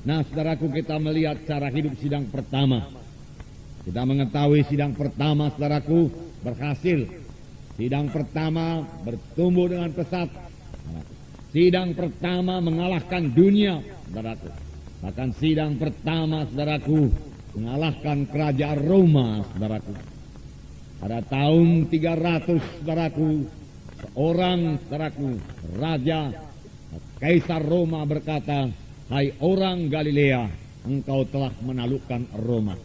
Nah, saudaraku, kita melihat cara hidup sidang pertama. Kita mengetahui sidang pertama, saudaraku, berhasil. Sidang pertama bertumbuh dengan pesat. Sidang pertama mengalahkan dunia, saudaraku. Bahkan sidang pertama, saudaraku, mengalahkan kerajaan Roma, saudaraku. Pada tahun 300, saudaraku, seorang, saudaraku, raja Kaisar Roma berkata, "Hai orang Galilea, engkau telah menaklukkan Roma.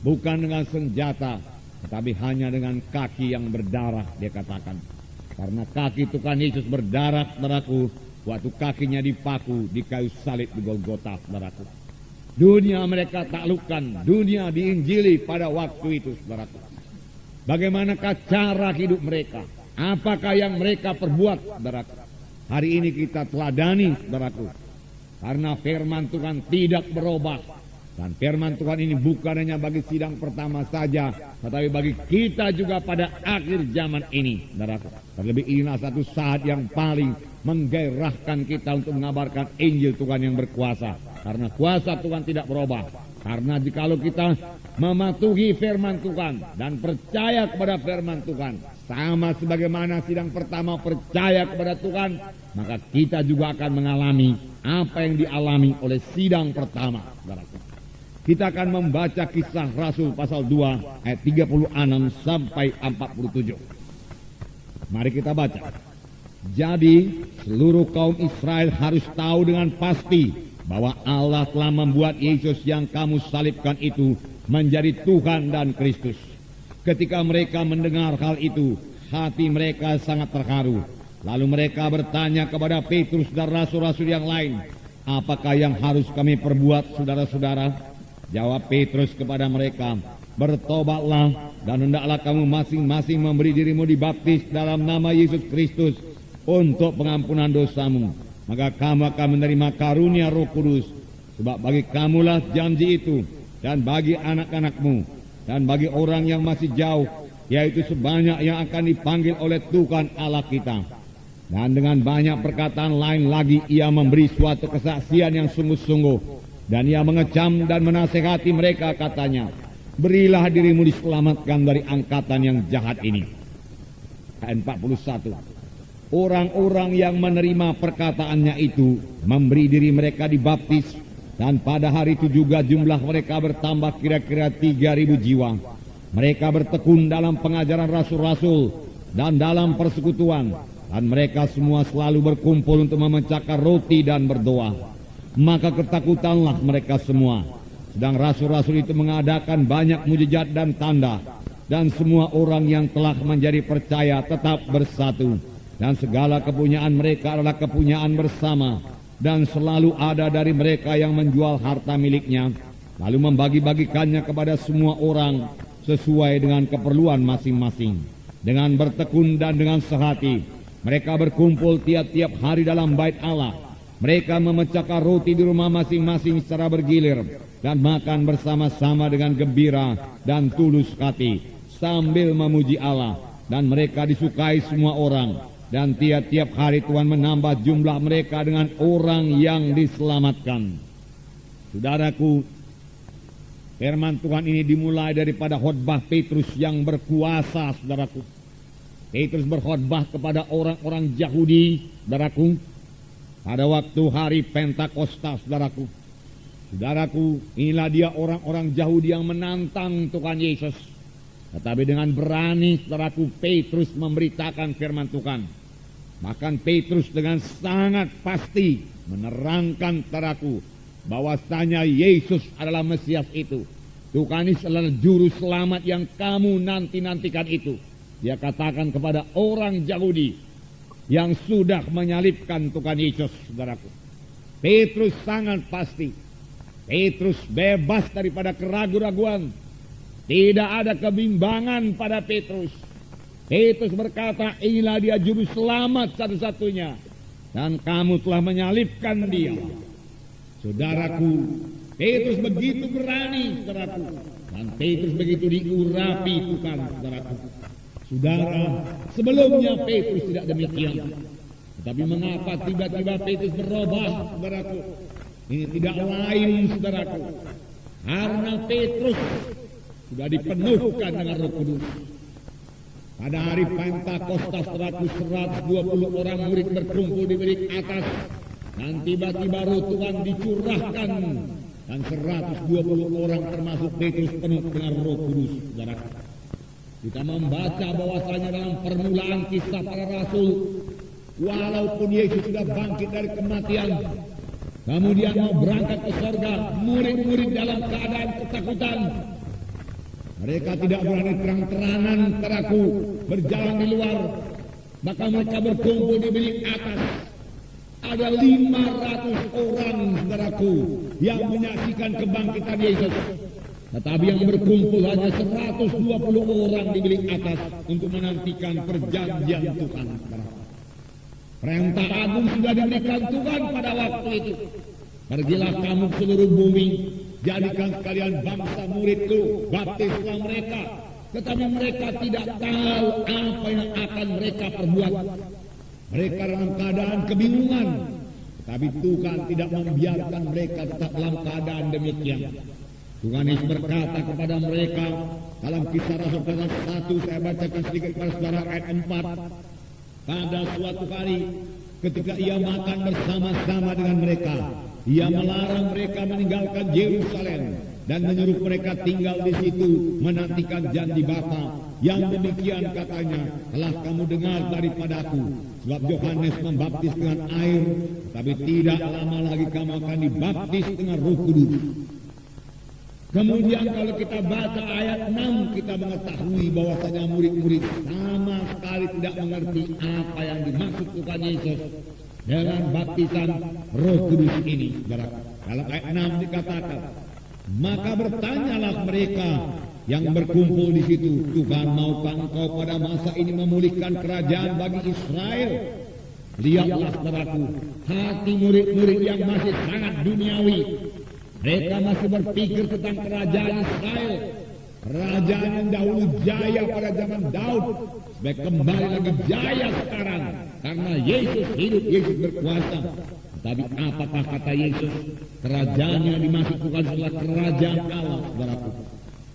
Bukan dengan senjata, tetapi hanya dengan kaki yang berdarah," dia katakan. Karena kaki Tuhan Yesus berdarah, saudaraku, waktu kakinya dipaku di kayu salib di Golgota, saudaraku. Dunia mereka taklukkan, dunia diinjili pada waktu itu, saudaraku. Bagaimanakah cara hidup mereka? Apakah yang mereka perbuat, saudaraku? Hari ini kita teladani, saudaraku. Karena firman Tuhan tidak berubah. Dan firman Tuhan ini bukan hanya bagi sidang pertama saja, tetapi bagi kita juga pada akhir zaman ini, saudaraku. Terlebih inilah satu saat yang paling menggairahkan kita untuk mengabarkan Injil Tuhan yang berkuasa. Karena kuasa Tuhan tidak berubah. Karena jikalau kita mematuhi firman Tuhan dan percaya kepada firman Tuhan, sama sebagaimana sidang pertama percaya kepada Tuhan, maka kita juga akan mengalami apa yang dialami oleh sidang pertama. Kita akan membaca Kisah Rasul pasal 2 ayat 36 sampai 47. Mari kita baca. Jadi seluruh kaum Israel harus tahu dengan pasti bahwa Allah telah membuat Yesus yang kamu salibkan itu menjadi Tuhan dan Kristus. Ketika mereka mendengar hal itu, hati mereka sangat terharu. Lalu mereka bertanya kepada Petrus dan rasul-rasul yang lain, "Apakah yang harus kami perbuat, saudara-saudara?" Jawab Petrus kepada mereka, "Bertobatlah dan hendaklah kamu masing-masing memberi dirimu dibaptis dalam nama Yesus Kristus untuk pengampunan dosamu. Maka kamu akan menerima karunia Roh Kudus, sebab bagi kamulah janji itu, dan bagi anak-anakmu, dan bagi orang yang masih jauh, yaitu sebanyak yang akan dipanggil oleh Tuhan Allah kita." Dan dengan banyak perkataan lain lagi ia memberi suatu kesaksian yang sungguh-sungguh, dan ia mengecam dan menasehati mereka, katanya, "Berilah dirimu diselamatkan dari angkatan yang jahat ini." Ayat 41. Orang-orang yang menerima perkataannya itu memberi diri mereka dibaptis, dan pada hari itu juga jumlah mereka bertambah kira-kira 3.000 jiwa. Mereka bertekun dalam pengajaran rasul-rasul dan dalam persekutuan, dan mereka semua selalu berkumpul untuk memecahkan roti dan berdoa. Maka ketakutanlah mereka semua. Sedang rasul-rasul itu mengadakan banyak mujizat dan tanda, dan semua orang yang telah menjadi percaya tetap bersatu. Dan segala kepunyaan mereka adalah kepunyaan bersama, dan selalu ada dari mereka yang menjual harta miliknya, lalu membagi-bagikannya kepada semua orang sesuai dengan keperluan masing-masing. Dengan bertekun dan dengan sehati, mereka berkumpul tiap-tiap hari dalam bait Allah. Mereka memecahkan roti di rumah masing-masing secara bergilir, dan makan bersama-sama dengan gembira dan tulus hati, sambil memuji Allah, dan mereka disukai semua orang. Dan tiap-tiap hari Tuhan menambah jumlah mereka dengan orang yang diselamatkan. Saudaraku, firman Tuhan ini dimulai daripada khotbah Petrus yang berkuasa, saudaraku. Petrus berkhotbah kepada orang-orang Yahudi, saudaraku, pada waktu hari Pentakosta, saudaraku. Saudaraku, inilah dia orang-orang Yahudi yang menantang Tuhan Yesus. Tetapi dengan berani, saudaraku, Petrus memberitakan firman Tuhan. Bahkan Petrus dengan sangat pasti menerangkan, saudaraku, bahwasanya Yesus adalah Mesias itu. Tuhan Yesus adalah juru selamat yang kamu nanti-nantikan itu. Dia katakan kepada orang Yahudi yang sudah menyalibkan Tuhan Yesus, saudaraku. Petrus sangat pasti. Petrus bebas daripada keraguan-raguan. Tidak ada kebimbangan pada Petrus. Petrus berkata, "Inilah dia juru selamat satu-satunya, dan kamu telah menyalibkan dia." Saudaraku, Petrus begitu berani, saudaraku, dan Petrus begitu diurapi Tuhan, saudaraku. Saudara, sebelumnya Petrus tidak demikian. Tetapi mengapa tiba-tiba Petrus berubah, saudaraku? Ini tidak lain, saudaraku, karena Petrus sudah dipenuhkan dengan Roh Kudus. Pada hari Pentakosta 120 orang murid berkumpul di bilik atas, dan tiba-tiba Roh Tuhan dicurahkan, dan 120 orang termasuk Petrus penuh dengan Roh Kudus, saudaraku. Kita membaca bahwasanya dalam permulaan kisah para rasul, walaupun Yesus sudah bangkit dari kematian, kemudian mau berangkat ke surga, murid-murid dalam keadaan ketakutan. Mereka tidak berani terang-terangan, saudaraku, berjalan di luar. Maka mereka berkumpul di bilik atas. Ada 500 orang, saudaraku, yang menyaksikan kebangkitan Yesus. Tetapi yang berkumpul hanya 120 orang di bilik atas untuk menantikan perjanjian Tuhan. Perintah agung sudah diberikan Tuhan pada waktu itu. Pergilah kamu ke seluruh bumi, jadikan sekalian bangsa muridku, baptislah mereka. Tetapi mereka tidak tahu apa yang akan mereka perbuat. Mereka dalam keadaan kebingungan. Tapi Tuhan tidak membiarkan mereka tetap dalam keadaan demikian. Tuhan Yesus berkata kepada mereka dalam Kisah Rasul pasal 1, saya bacakan sedikit pada saudara ayat 4. Pada suatu hari ketika ia makan bersama-sama dengan mereka, ia melarang mereka meninggalkan Yerusalem dan menyuruh mereka tinggal di situ menantikan janji Bapa. Yang demikian katanya telah kamu dengar daripadaku. Sebab Yohanes membaptis dengan air, tapi tidak lama lagi kamu akan dibaptis dengan Roh Kudus. Kemudian kalau kita baca ayat 6, kita mengetahui bahwasanya murid-murid sama sekali tidak mengerti apa yang dimaksud Tuhan Yesus dengan baptisan Roh Kudus ini. Dalam ayat 6 dikatakan, maka bertanyalah mereka yang berkumpul di situ, Tuhan maukah engkau pada masa ini memulihkan kerajaan bagi Israel? Lihatlah saudaraku, hati murid-murid yang masih sangat duniawi. Mereka masih berpikir tentang kerajaan Israel, kerajaan yang dahulu jaya pada zaman Daud, supaya kembali lagi jaya sekarang karena Yesus hidup, Yesus berkuasa. Tapi apakah kata Yesus? Kerajaan yang dimaksud bukan adalah kerajaan Allah, saudaraku.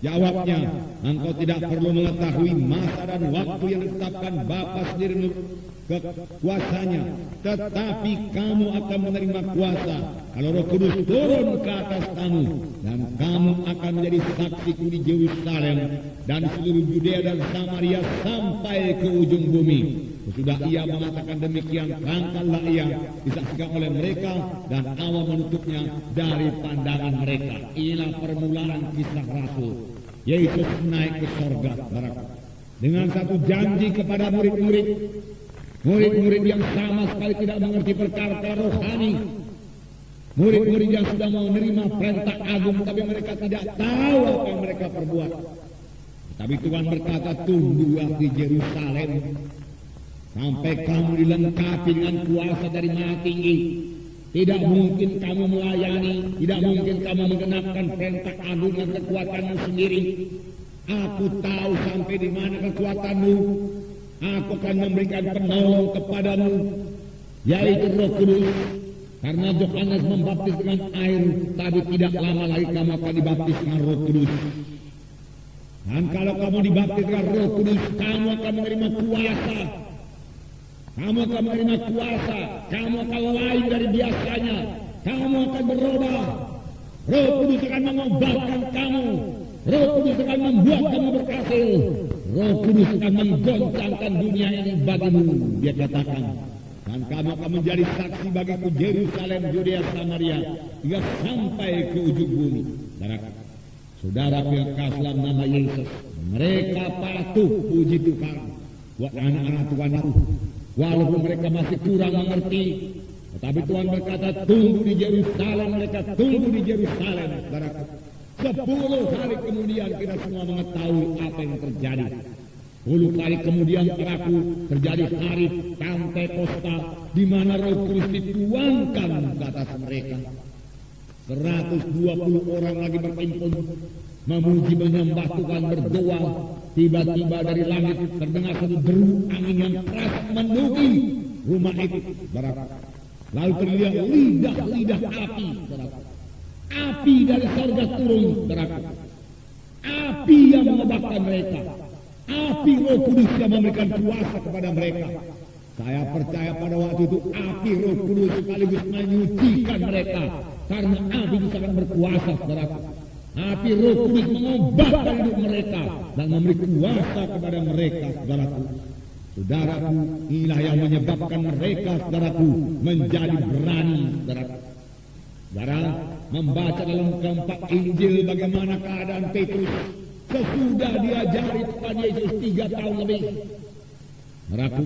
Jawabnya, engkau tidak perlu mengetahui masa dan waktu yang ditetapkan Bapa sendiri kekuasanya, tetapi kamu akan menerima kuasa kalau Roh Kudus turun ke atas kamu, dan kamu akan menjadi saksiku di Yerusalem dan seluruh Yudea dan Samaria sampai ke ujung bumi. Sesudah ia mengatakan demikian, angkatlah ia disaksikan oleh mereka, dan Allah menutupnya dari pandangan mereka. Inilah permulaan kisah Rasul. Yesus naik ke sorga dengan satu janji kepada murid-murid. Murid-murid yang sama sekali tidak mengerti perkara rohani. Murid-murid yang sudah mau menerima perintah agung, tapi mereka tidak tahu apa yang mereka perbuat. Tapi Tuhan berkata, tunggulah di Yerusalem sampai kamu dilengkapi dengan kuasa dari Maha Tinggi. Tidak mungkin kamu melayani, tidak mungkin kamu menggenapkan perintah agung dengan kekuatanmu sendiri. Aku tahu sampai di mana kekuatanmu. Aku akan memberikan penolong kepadamu, yaitu Roh Kudus. Karena Yohanes membaptis dengan air, tapi tidak lama lagi kamu akan dibaptis dengan Roh Kudus. Dan kalau kamu dibaptis dengan Roh Kudus, kamu akan menerima kuasa. Kamu akan menerima kuasa. Kamu akan lain dari biasanya. Kamu akan berubah. Roh Kudus akan mengobatkan kamu. Roh Kudus akan membuat kamu berhasil. Roh Kudus akan menggoncangkan dunia ini bagimu, dia katakan. Dan kamu akan menjadi saksi bagiku Yerusalem, Yudea, Samaria, hingga sampai ke ujung bumi. Saudara yang dalam nama Yesus, mereka patuh, puji Tuhan, buat anak-anak Tuhan itu. Walaupun mereka masih kurang mengerti, tetapi Tuhan berkata, tunggu di Yerusalem, mereka tunggu di Yerusalem. 10 hari kemudian kita semua mengetahui apa yang terjadi. 10 hari kemudian terjadi hari Pentakosta, di mana Roh Kudus dituangkan ke atas mereka. 120 orang lagi berkumpul, memuji menyembah Tuhan, berdoa. Tiba-tiba dari langit terdengar satu deru angin yang keras menuju rumah itu. Lalu terlihat lidah-lidah api, saudaraku. Api dari surga turun, saudaraku. Api yang membakar mereka. Api Roh Kudus yang memberikan kuasa kepada mereka. Saya percaya pada waktu itu api Roh Kudus sekaligus menyucikan mereka. Karena api itu sangat berkuasa, saudaraku. Api Roh Kudus mengubahkan hidup mereka dan memberi kuasa kepada mereka, saudaraku. Saudaraku, inilah yang menyebabkan mereka, saudaraku, menjadi berani, saudaraku. Saudara, membaca dalam keempat Injil bagaimana keadaan Petrus sesudah diajari Tuhan Yesus 3 tahun lebih. Saudaraku,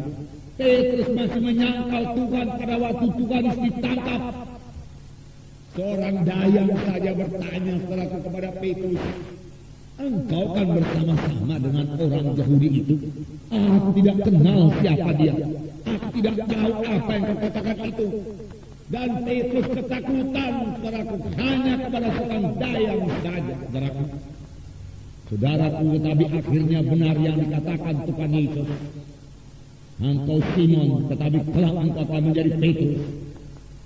Petrus masih menyangkal Tuhan pada waktu Tuhan ditangkap. Seorang dayang saja bertanya, saudaraku, kepada Petrus, engkau kan bersama-sama dengan orang Yahudi itu. Aku tidak kenal siapa dia. Aku tidak tahu apa yang kau katakan itu. Dan Petrus ketakutan, saudaraku, hanya kepada seorang dayang saja, saudaraku. Saudaraku, tetapi akhirnya benar yang dikatakan Tuhan Yesus. Engkau Simon, tetapi kelak engkau akan menjadi Petrus,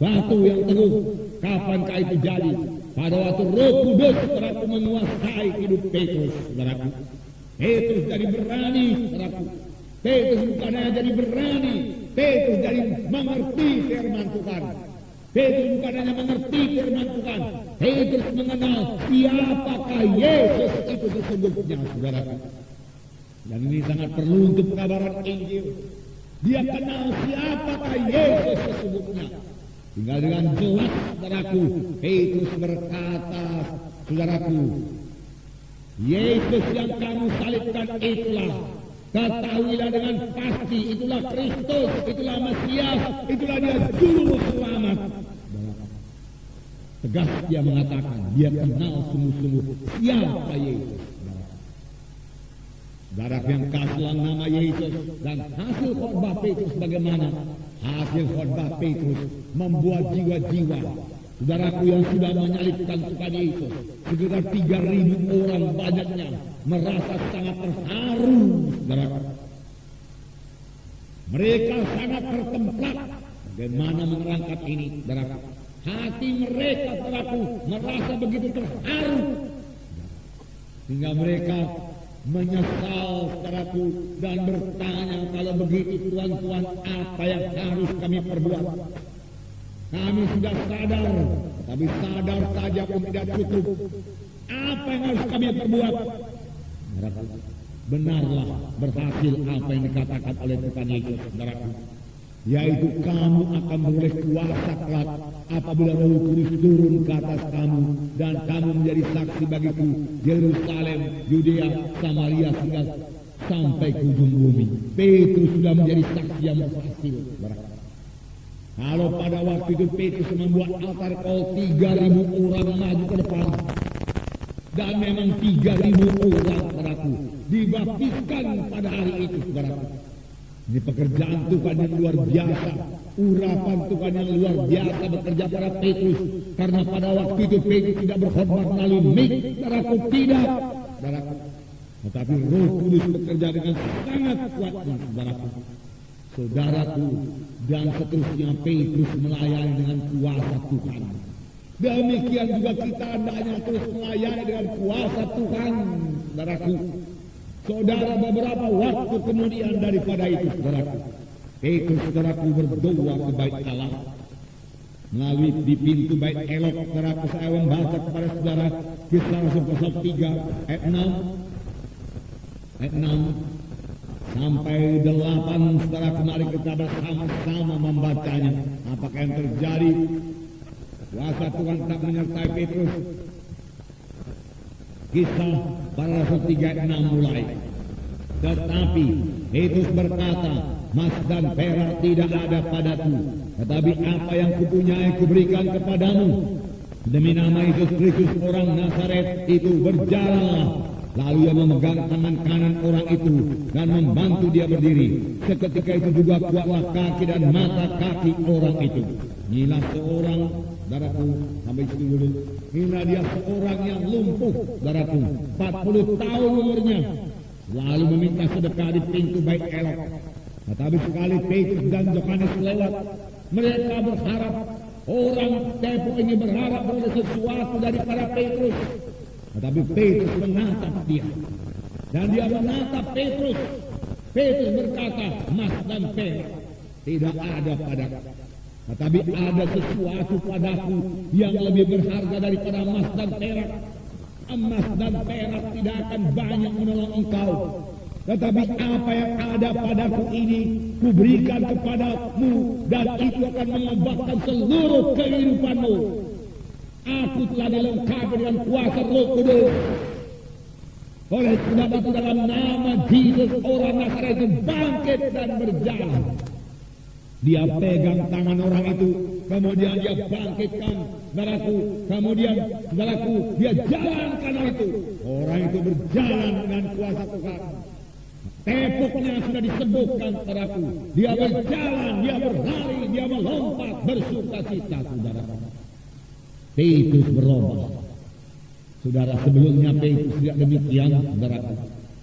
batu yang teguh. Kapankah itu jadi? Pada waktu Roh Kudus, saudaraku, menguasai hidup Petrus, saudaraku. Petrus jadi berani, saudaraku. Petrus bukan hanya jadi berani, Petrus jadi mengerti firman Tuhan. Petrus bukan hanya mengerti firman Tuhan, Petrus mengenal siapakah Yesus itu sesungguhnya, saudaraku. Dan ini sangat perlu untuk pengabaran Injil. Dia kenal siapakah Yesus sesungguhnya. Tinggal dengan jelas, saudaraku, Petrus berkata, saudaraku, Yesus yang kamu salibkan itulah, ketahuilah dengan pasti, itulah Kristus, itulah Mesias, itulah dia juru selamat. Tegas dia mengatakan, dia kenal sungguh-sungguh siapa Yesus. Saudara yang kasih nama Yesus dan hasil khotbah Petrus bagaimana? Hasil khotbah Petrus membuat jiwa-jiwa saudaraku yang sudah menyalibkan Tuhan Yesus sekitar 3.000 orang banyaknya merasa sangat terharu, saudaraku. Mereka sangat tertemplak. Bagaimana menerangkan ini, saudaraku? Hati mereka, saudaraku, merasa begitu terharu hingga mereka menyesal, saudaraku, dan bertanya, kalau begitu Tuhan, apa yang harus kami perbuat? Kami sudah sadar, tapi sadar saja pun tidak cukup. Apa yang harus kami perbuat? Benarlah berhasil apa yang dikatakan oleh Tuhan Yesus, saudaraku, yaitu kamu akan beroleh kuasa kelak apabila Roh Kudus turun ke atas kamu, dan kamu menjadi saksi bagiku Yerusalem, Yudea, Samaria, hingga sampai ke ujung bumi. Petrus sudah menjadi saksi yang berhasil. Kalau pada waktu itu Petrus membuat altar kol, 3.000 orang maju ke depan, dan memang 3.000 orang, saudaraku, dibaptiskan pada hari itu, saudaraku. Ini pekerjaan Tuhan yang luar biasa, urapan Tuhan yang luar biasa bekerja pada Petrus, karena pada waktu itu Petrus tidak berkhotbah melalui mik, saudaraku, tidak, saudaraku. Tetapi Roh Kudus bekerja dengan sangat kuat, saudaraku. Saudaraku, dan seterusnya Petrus melayani dengan kuasa Tuhan. Demikian juga kita hendaknya terus melayani dengan kuasa Tuhan, saudaraku. Saudara, beberapa waktu kemudian daripada itu, saudaraku, Petrus, saudaraku, berdoa ke bait Allah. Melalui di pintu bait elok, saudaraku, saya membaca kepada saudara Kisah Rasul pasal 3 ayat 6 sampai 8, saudaraku, mari kita bersama-sama membacanya. Apakah yang terjadi? Kuasa Tuhan tak menyertai Petrus. Kisah para Rasul 3 ayat 6 mulai. Tetapi Petrus berkata, emas dan perak tidak ada padaku, tetapi apa yang kupunyai kuberikan kepadamu. Demi nama Yesus Kristus orang Nazaret itu, berjalanlah. Lalu ia memegang tangan kanan orang itu dan membantu dia berdiri. Seketika itu juga kuatlah kaki dan mata kaki orang itu. Inilah seorang, saudaraku, sampai situ dulu. Inilah dia seorang yang lumpuh, saudaraku, 40 tahun umurnya. Lalu meminta sedekah di pintu bait elok. Tetapi sekali Petrus dan Yohanes lewat, Mereka berharap, orang Depok ini berharap pada sesuatu daripada Petrus. Tetapi Petrus menatap dia. Dan dia menatap Petrus. Petrus berkata, emas dan perak tidak ada padaku. Tetapi ada sesuatu padaku yang lebih berharga daripada emas dan perak. Emas dan perak tidak akan banyak menolong engkau. Tetapi apa yang ada padaku ini kuberikan kepadamu, dan itu akan mengubahkan seluruh kehidupanmu. Aku telah dilengkapi dengan kuasa Roh Kudus. Oleh sebab itu dalam nama Yesus orang Nazaret itu bangkit dan berjalan. Dia pegang tangan orang itu, kemudian dia bangkitkan, saudaraku, kemudian saudaraku dia jalankan itu. Orang itu berjalan dengan kuasa Tuhan. Tepoknya sudah disembuhkan, saudaraku. Dia berjalan, dia berlari, dia melompat, bersukacita, saudara. Petrus berubah. Saudara, sebelumnya Petrus tidak demikian, saudaraku.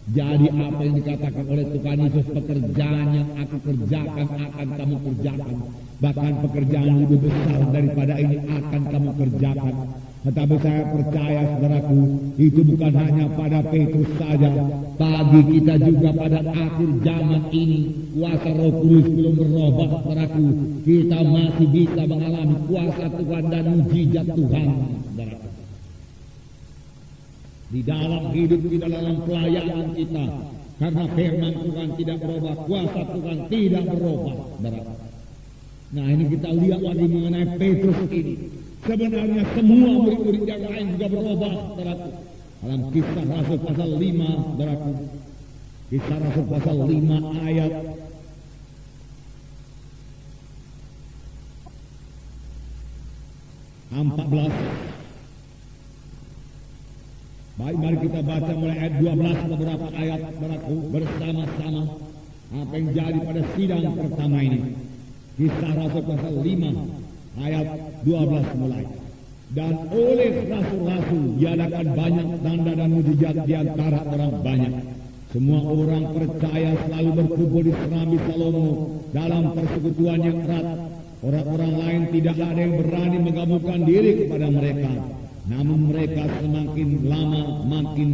Jadi apa yang dikatakan oleh Tuhan Yesus, pekerjaan yang aku kerjakan akan kamu kerjakan. Bahkan pekerjaan lebih besar daripada ini akan kamu kerjakan. Tetapi saya percaya, saudaraku, itu bukan hanya pada Petrus saja. Bagi kita juga pada akhir zaman ini, kuasa Roh Kudus belum berubah, saudaraku. Kita masih bisa mengalami kuasa Tuhan dan mujizat Tuhan, saudaraku. Di dalam hidup kita, dalam pelayanan kita, karena firman Tuhan tidak berubah, kuasa Tuhan tidak berubah, saudaraku. Nah, ini kita lihat lagi mengenai Petrus ini. Sebenarnya semua murid-murid yang lain juga berubah, saudaraku. Dalam Kisah Rasul pasal 5, saudaraku. Kisah Rasul pasal 5 ayat 14. Baik, mari kita baca mulai ayat 12 beberapa ayat, saudaraku, bersama-sama apa yang jadi pada sidang pertama ini. Kisah Rasul pasal 5 ayat 12 mulai. Dan oleh rasul-rasul diadakan banyak tanda dan mujizat di antara orang banyak. Semua orang percaya selalu berkumpul di Serambi Salomo dalam persekutuan yang erat. Orang-orang lain tidak ada yang berani menggabungkan diri kepada mereka. Namun mereka semakin lama makin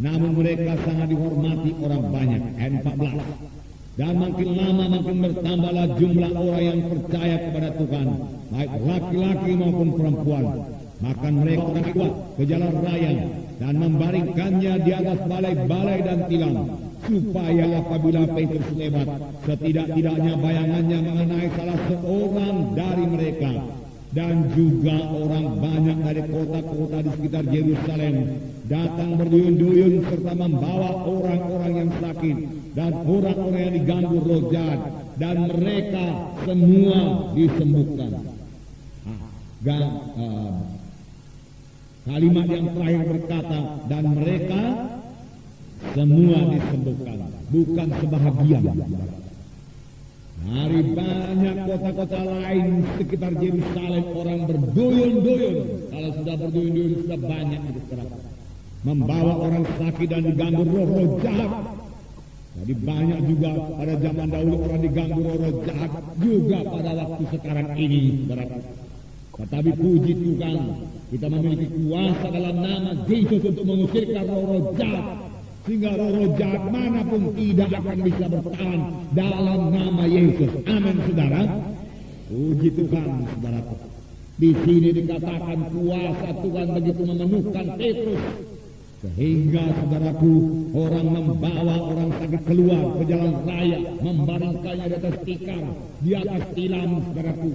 namun mereka sangat dihormati orang banyak. Ayat 14. Dan makin lama makin bertambahlah jumlah orang yang percaya kepada Tuhan, baik laki-laki maupun perempuan. Maka mereka kuat ke jalan raya dan membaringkannya di atas balai-balai dan tilam, supaya apabila Petrus lewat, setidak-tidaknya bayangannya mengenai salah seorang dari mereka. Dan juga orang banyak dari kota-kota di sekitar Yerusalem datang berduyun-duyun serta membawa orang-orang yang sakit dan orang-orang yang diganggu roh jahat, dan mereka semua disembuhkan. Kalimat yang terakhir berkata, dan mereka semua disembuhkan, bukan sebahagian. Dari banyak kota-kota lain sekitar Yerusalem orang berduyun-duyun. Kalau sudah berduyun-duyun sudah banyak itu sekarang. Membawa orang sakit dan diganggu roh-roh jahat. Jadi banyak juga pada zaman dahulu orang diganggu roh-roh jahat, juga pada waktu sekarang ini, saudara. Tetapi puji Tuhan, kita memiliki kuasa dalam nama Yesus untuk mengusirkan roh-roh jahat, sehingga roh-roh jahat manapun tidak akan bisa bertahan dalam nama Yesus. Amin, saudara. Puji Tuhan, saudara. Di sini dikatakan kuasa Tuhan begitu memenuhkan Petrus, sehingga, saudaraku, orang membawa orang sakit keluar ke jalan raya, membaringkannya di atas tikar, di atas tilam, saudaraku.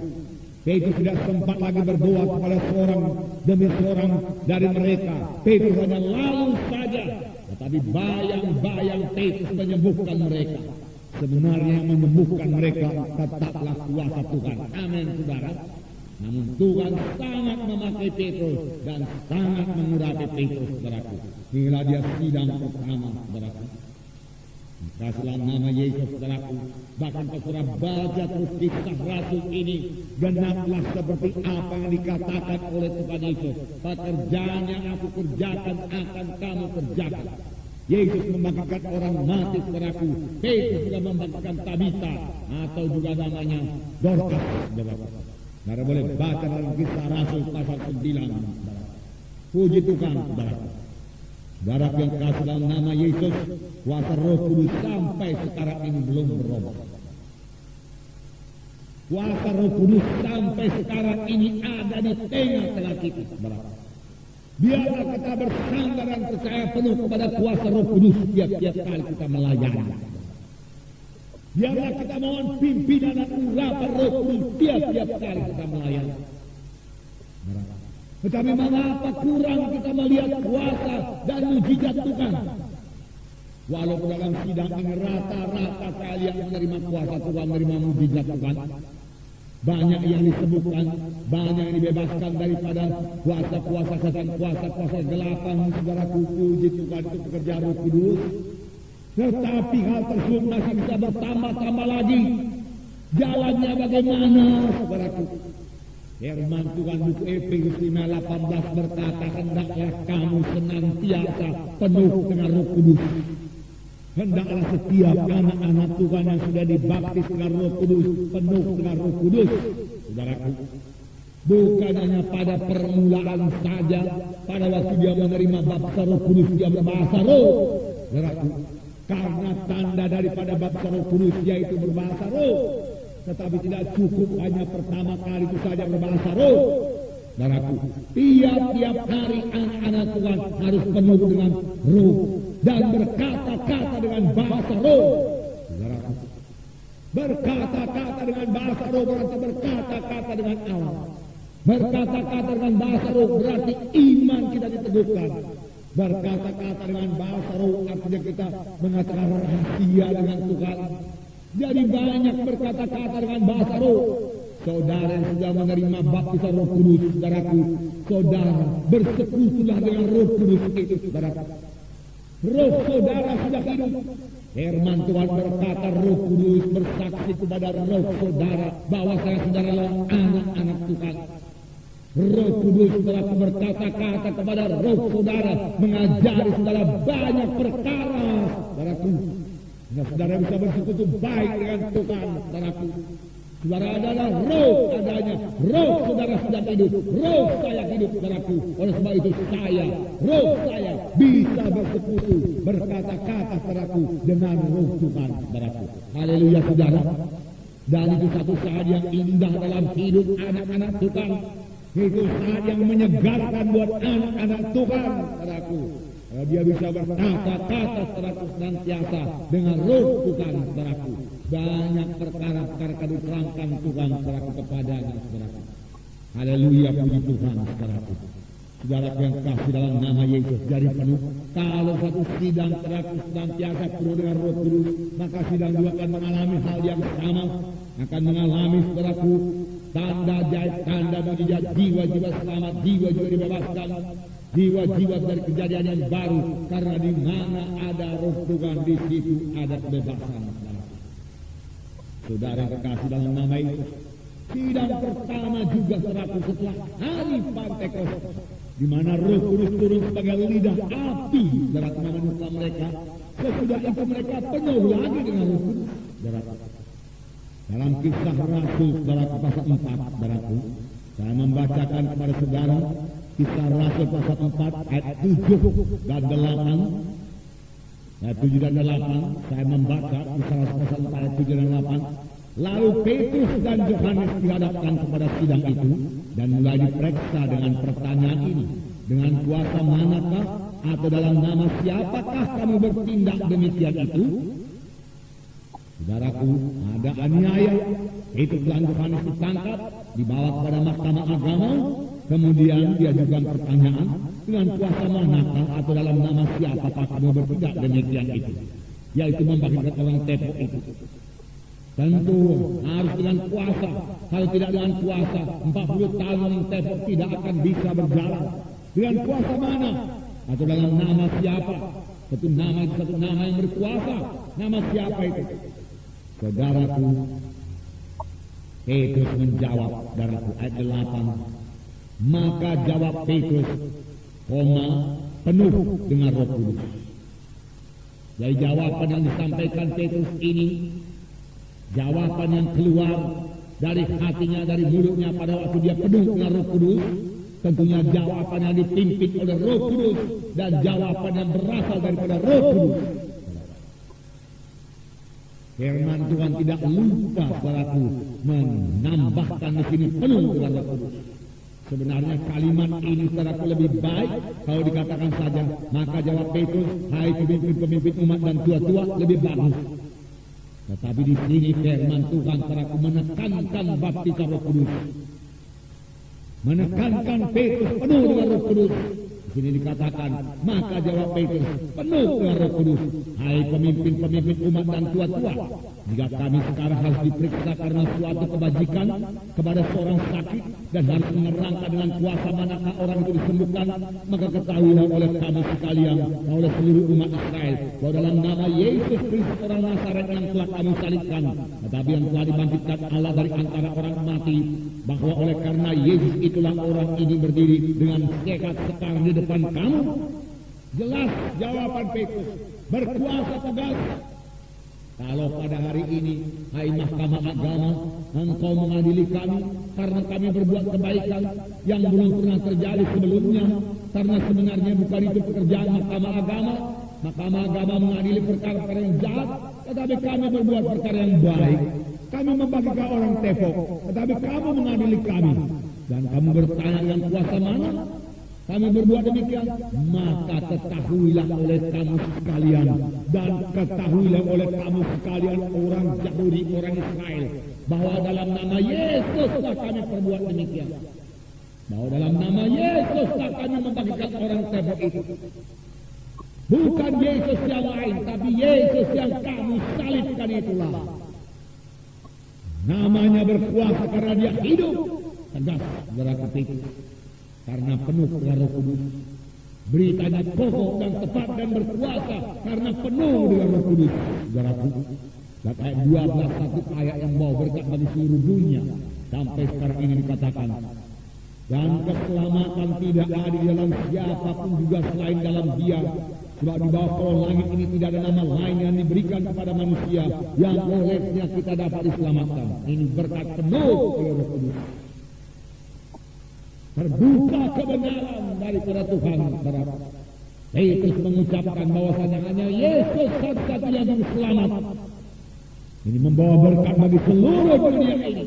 Petrus tidak sempat lagi berdoa kepada seorang demi seorang dari mereka. Petrus hanya lalu saja. Tetapi bayang-bayang Petrus menyembuhkan mereka. Sebenarnya yang menyembuhkan mereka tetaplah kuasa Tuhan. Amin, saudara. Namun Tuhan sangat memakai Petrus dan sangat mengurapi Petrus, saudaraku. Inilah dia sidang pertama, saudaraku. Kasihlah nama Yesus, saudaraku. Bahkan kalau saudara baca terus Kisah Rasul ini, genaplah seperti apa yang dikatakan oleh Tuhan Yesus. Pekerjaan yang aku kerjakan akan kamu kerjakan. Yesus membangkitkan orang mati, saudaraku. Petrus juga membangkitkan Tabita atau juga namanya Dorcas, saudaraku. Saudara boleh baca dalam Kisah Rasul pasal 9. Puji Tuhan, saudaraku. Saudara yang kasih dalam nama Yesus, kuasa Roh Kudus sampai sekarang ini belum berubah. Kuasa Roh Kudus sampai sekarang ini ada di tengah-tengah kita, saudara. Biarlah kita bersandar dan percaya penuh kepada kuasa Roh Kudus tiap-tiap kali kita melayani. Biarlah kita mohon pimpinan dan urapan Roh Kudus tiap-tiap kali kita melayani. Tetapi mengapa kurang kita melihat kuasa dan mujizat Tuhan? Walaupun dalam sidang ini rata-rata kali yang menerima kuasa Tuhan, menerima mujizat Tuhan, banyak yang disebutkan, banyak yang dibebaskan daripada kuasa-kuasa setan, kuasa-kuasa gelapan, saudaraku. Puji Tuhan, itu pekerjaan Roh Kudus. Tetapi hal tersebut masih bisa bertambah-tambah lagi. Jalannya bagaimana, saudaraku? Firman Tuhan buku Efesus 5:18 berkata, hendaklah kamu senantiasa penuh dengan Roh Kudus. Hendaklah setiap anak-anak Tuhan yang sudah dibaptis dengan Roh Kudus penuh dengan Roh Kudus, saudaraku. Bukan hanya pada permulaan saja, pada waktu dia menerima baptisan Roh Kudus dia berbahasa roh, saudaraku. Karena tanda daripada baptisan Roh Kudus yaitu berbahasa roh. Tetapi tidak cukup hanya pertama kali itu saja berbahasa roh, saudaraku. Tiap-tiap hari anak-anak Tuhan harus penuh dengan roh dan berkata-kata dengan bahasa roh, saudaraku. Berkata-kata dengan bahasa roh berarti berkata-kata dengan Allah. Berkata-kata dengan bahasa roh berarti iman kita diteguhkan. Berkata-kata dengan bahasa roh artinya kita mengatakan rahasia dengan Tuhan. Jadi banyak berkata-kata dengan bahasa roh. Saudara yang sudah menerima baptisan Roh Kudus, saudaraku, saudara bersekutulah dengan Roh Kudus itu, saudaraku. Roh saudara sudah hidup. Firman Tuhan berkata, Roh Kudus bersaksi kepada roh saudara bahwa saya saudara adalah anak-anak Tuhan. Roh Kudus telah berkata-kata kepada roh saudara, mengajari saudara banyak perkara, saudaraku. Nah, saudara bisa bersekutu baik dengan Tuhan, saudaraku. Saudara adalah roh adanya, roh saudara sudah hidup, roh saya hidup, saudaraku. Oleh sebab itu roh saya bisa bersekutu, berkata-kata, saudaraku, dengan roh Tuhan, saudaraku. Haleluya, saudara. Dan itu satu saat yang indah dalam hidup anak-anak Tuhan. Itu saat yang menyegarkan buat anak-anak Tuhan, saudaraku. Dia bisa berkata-kata saudaraku senantiasa dengan roh Tuhan, saudaraku. Banyak perkara-perkara diterangkan Tuhan, saudaraku, kepadanya, saudaraku. Haleluya, puji Tuhan, saudaraku. Saudaraku yang kasih dalam nama Yesus, jadi penuh. Kalau satu sidang, saudaraku, senantiasa penuh dengan Roh Kudus, maka sidang juga akan mengalami hal yang sama. Akan mengalami, saudaraku, tanda jaib, tanda mujizat, jiwa-jiwa selamat, jiwa-jiwa dibebaskan, jiwa-jiwa dari kejadian yang baru. Karena di mana ada Roh Tuhan, di situ ada kebebasan. Saudara kekasih dalam nama Yesus, sidang pertama juga seratus setelah hari Pentekoste, di mana Roh Kudus turun sebagai lidah api, saudara, memenuhi mereka. Sesudah itu mereka penuh lagi dengan Roh Kudus, saudara. Dalam Kisah Rasul, saudara, pasal 4, saudaraku, saya membacakan kepada saudara Kisah Rasul pasal 4 ayat 7 dan 8. Ayat 7 dan 8, saya membaca Kisah Rasul pasal 4 ayat 7 dan 8. Lalu Petrus dan Yohanes dihadapkan kepada sidang itu dan mulai diperiksa dengan pertanyaan ini. Dengan kuasa manakah atau dalam nama siapakah kamu bertindak demikian itu? Saudaraku, ada aniaya. Petrus dan Yohanes ditangkap, dibawa kepada mahkamah agama. Kemudian diajukan pertanyaan, dengan kuasa manakah atau dalam nama siapakah kamu bertindak demikian itu? Yaitu membangkitkan orang tepok itu. Tentu harus dengan kuasa. Kalau tidak dengan kuasa, 40 tahun tepok tidak akan bisa berjalan. Dengan kuasa mana? Atau dalam nama siapa? Satu nama yang berkuasa. Nama siapa itu? Saudaraku, Petrus menjawab, saudaraku, ayat 8. Maka jawab Petrus, penuh dengan Roh Kudus. Dari jawaban yang disampaikan Petrus ini, jawaban yang keluar dari hatinya, dari mulutnya pada waktu dia penuh dengan Roh Kudus, tentunya jawaban yang dipimpin oleh Roh Kudus dan jawaban yang berasal daripada Roh Kudus. Firman Tuhan tidak lupa saudaraku menambahkan di sini penuh dengan Roh Kudus. Sebenarnya kalimat ini saudaraku lebih baik kalau dikatakan saja, maka jawab Petrus, hai pemimpin-pemimpin umat dan tua-tua, lebih bagus. Tetapi di sini firman Tuhan saudaraku menekankan baptisan Roh Kudus. Menekankan Petrus penuh dengan Roh Kudus. Di sini dikatakan, maka jawab Petrus penuh dengan Roh Kudus, hai pemimpin-pemimpin umat dan tua-tua, jika kami sekarang harus diperiksa karena suatu kebajikan kepada seorang sakit dan harus menerangkan dengan kuasa manakah orang itu disembuhkan, maka ketahuilah oleh kami sekalian, oleh seluruh umat Israel, bahwa dalam nama Yesus Kristus orang Nazaret yang telah kami salibkan, tetapi yang telah dibangkitkan Allah dari antara orang mati, bahwa oleh karena Yesus itulah orang ini berdiri dengan sehat sekarang di depan kamu. Jelas jawaban Petrus, berkuasa tegas. Kalau pada hari ini, hai Mahkamah Agama, engkau mengadili kami karena kami berbuat kebaikan yang belum pernah terjadi sebelumnya, karena sebenarnya bukan itu pekerjaan Mahkamah Agama. Mahkamah Agama mengadili perkara-perkara yang jahat, tetapi kami berbuat perkara yang baik. Kami membagikan orang tepok, tetapi kamu mengadili kami. Dan kamu bertanya dengan kuasa mana kami berbuat demikian? Maka ketahuilah oleh kamu sekalian, dan ketahuilah oleh kamu sekalian orang Yahudi, orang Israel, bahwa dalam nama Yesuslah kami perbuat demikian. Bahwa dalam nama Yesuslah kami membagikan orang tepok itu. Bukan Yesus yang lain, tapi Yesus yang kamu salibkan itulah. Namanya berkuasa karena dia hidup. Tegas, saudara ketik. Karena penuh dengan Roh Kudus. Beritanya kokoh dan tepat dan berkuasa karena penuh dengan Roh Kudus. Saudaraku, dan ayat 12 satu ayat yang bawa berkat bagi seluruh dunia. Sampai sekarang ini dikatakan, dan keselamatan tidak ada di dalam siapapun juga selain dalam dia. Sebab di bawah kolong langit ini tidak ada nama lain yang diberikan kepada manusia yang olehnya kita dapat diselamatkan. Ini berkat penuh oleh Roh Kudus. Terbuka kebenaran daripada Tuhan. Petrus mengucapkan bahwasanya hanya Yesus satu-satunya yang selamat. Ini membawa berkat bagi seluruh dunia ini.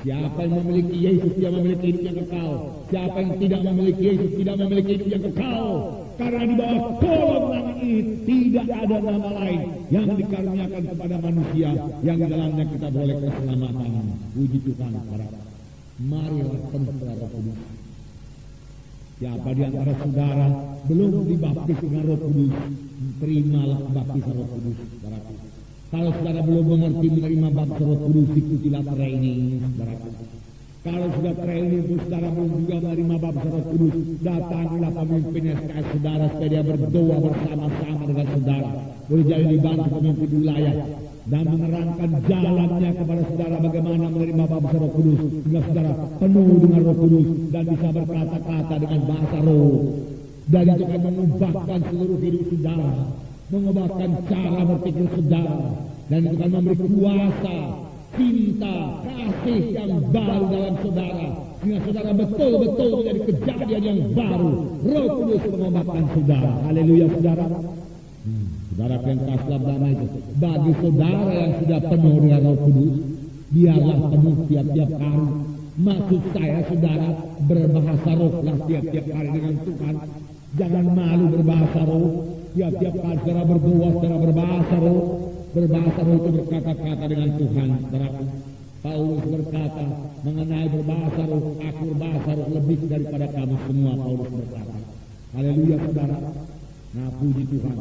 Siapa yang memiliki Yesus, dia memiliki hidup yang kekal. Siapa yang tidak memiliki Yesus, tidak memiliki hidup yang kekal. Karena di bawah kolong langit ini tidak ada nama lain yang dikaruniakan kepada manusia yang di dalamnya kita boleh keselamatan. Puji Tuhan, para marilah penuh dengan Roh Kudus. Siapa di antara saudara belum dibaptis dengan Roh Kudus, terimalah baptisan Roh Kudus. Kalau saudara belum mengerti menerima baptisan Roh Kudus, ikutilah training, saudara. Kalau sudah training pun saudara belum juga menerima baptisan Roh Kudus, datangilah pemimpin SKS saudara supaya dia berdoa bersama-sama dengan saudara. Boleh jadi dibantu pemimpin wilayah dan menerangkan jalannya kepada saudara bagaimana menerima baptisan Roh Kudus, sehingga saudara penuh dengan Roh Kudus dan bisa berkata-kata dengan bahasa roh. Dan itu akan mengubahkan seluruh hidup saudara, mengubahkan cara berpikir saudara, dan itu akan memberi kuasa, cinta, kasih yang baru dalam saudara, sehingga saudara betul-betul menjadi kejadian yang baru. Roh Kudus mengubahkan saudara. Haleluya, saudara. Saudara pentas dalam damai itu, bagi saudara yang sudah penuh dengan Roh Kudus, biarlah penuh tiap-tiap hari. Maksud saya, saudara, berbahasa roh lah tiap-tiap hari dengan Tuhan. Jangan malu berbahasa roh. Tiap-tiap kali saudara berdoa, saudara berbahasa roh. Berbahasa roh itu berkata-kata dengan Tuhan, saudara. Paulus berkata mengenai berbahasa roh, aku berbahasa roh lebih daripada kamu semua, Paulus berkata. Haleluya, saudara. Nah, puji Tuhan.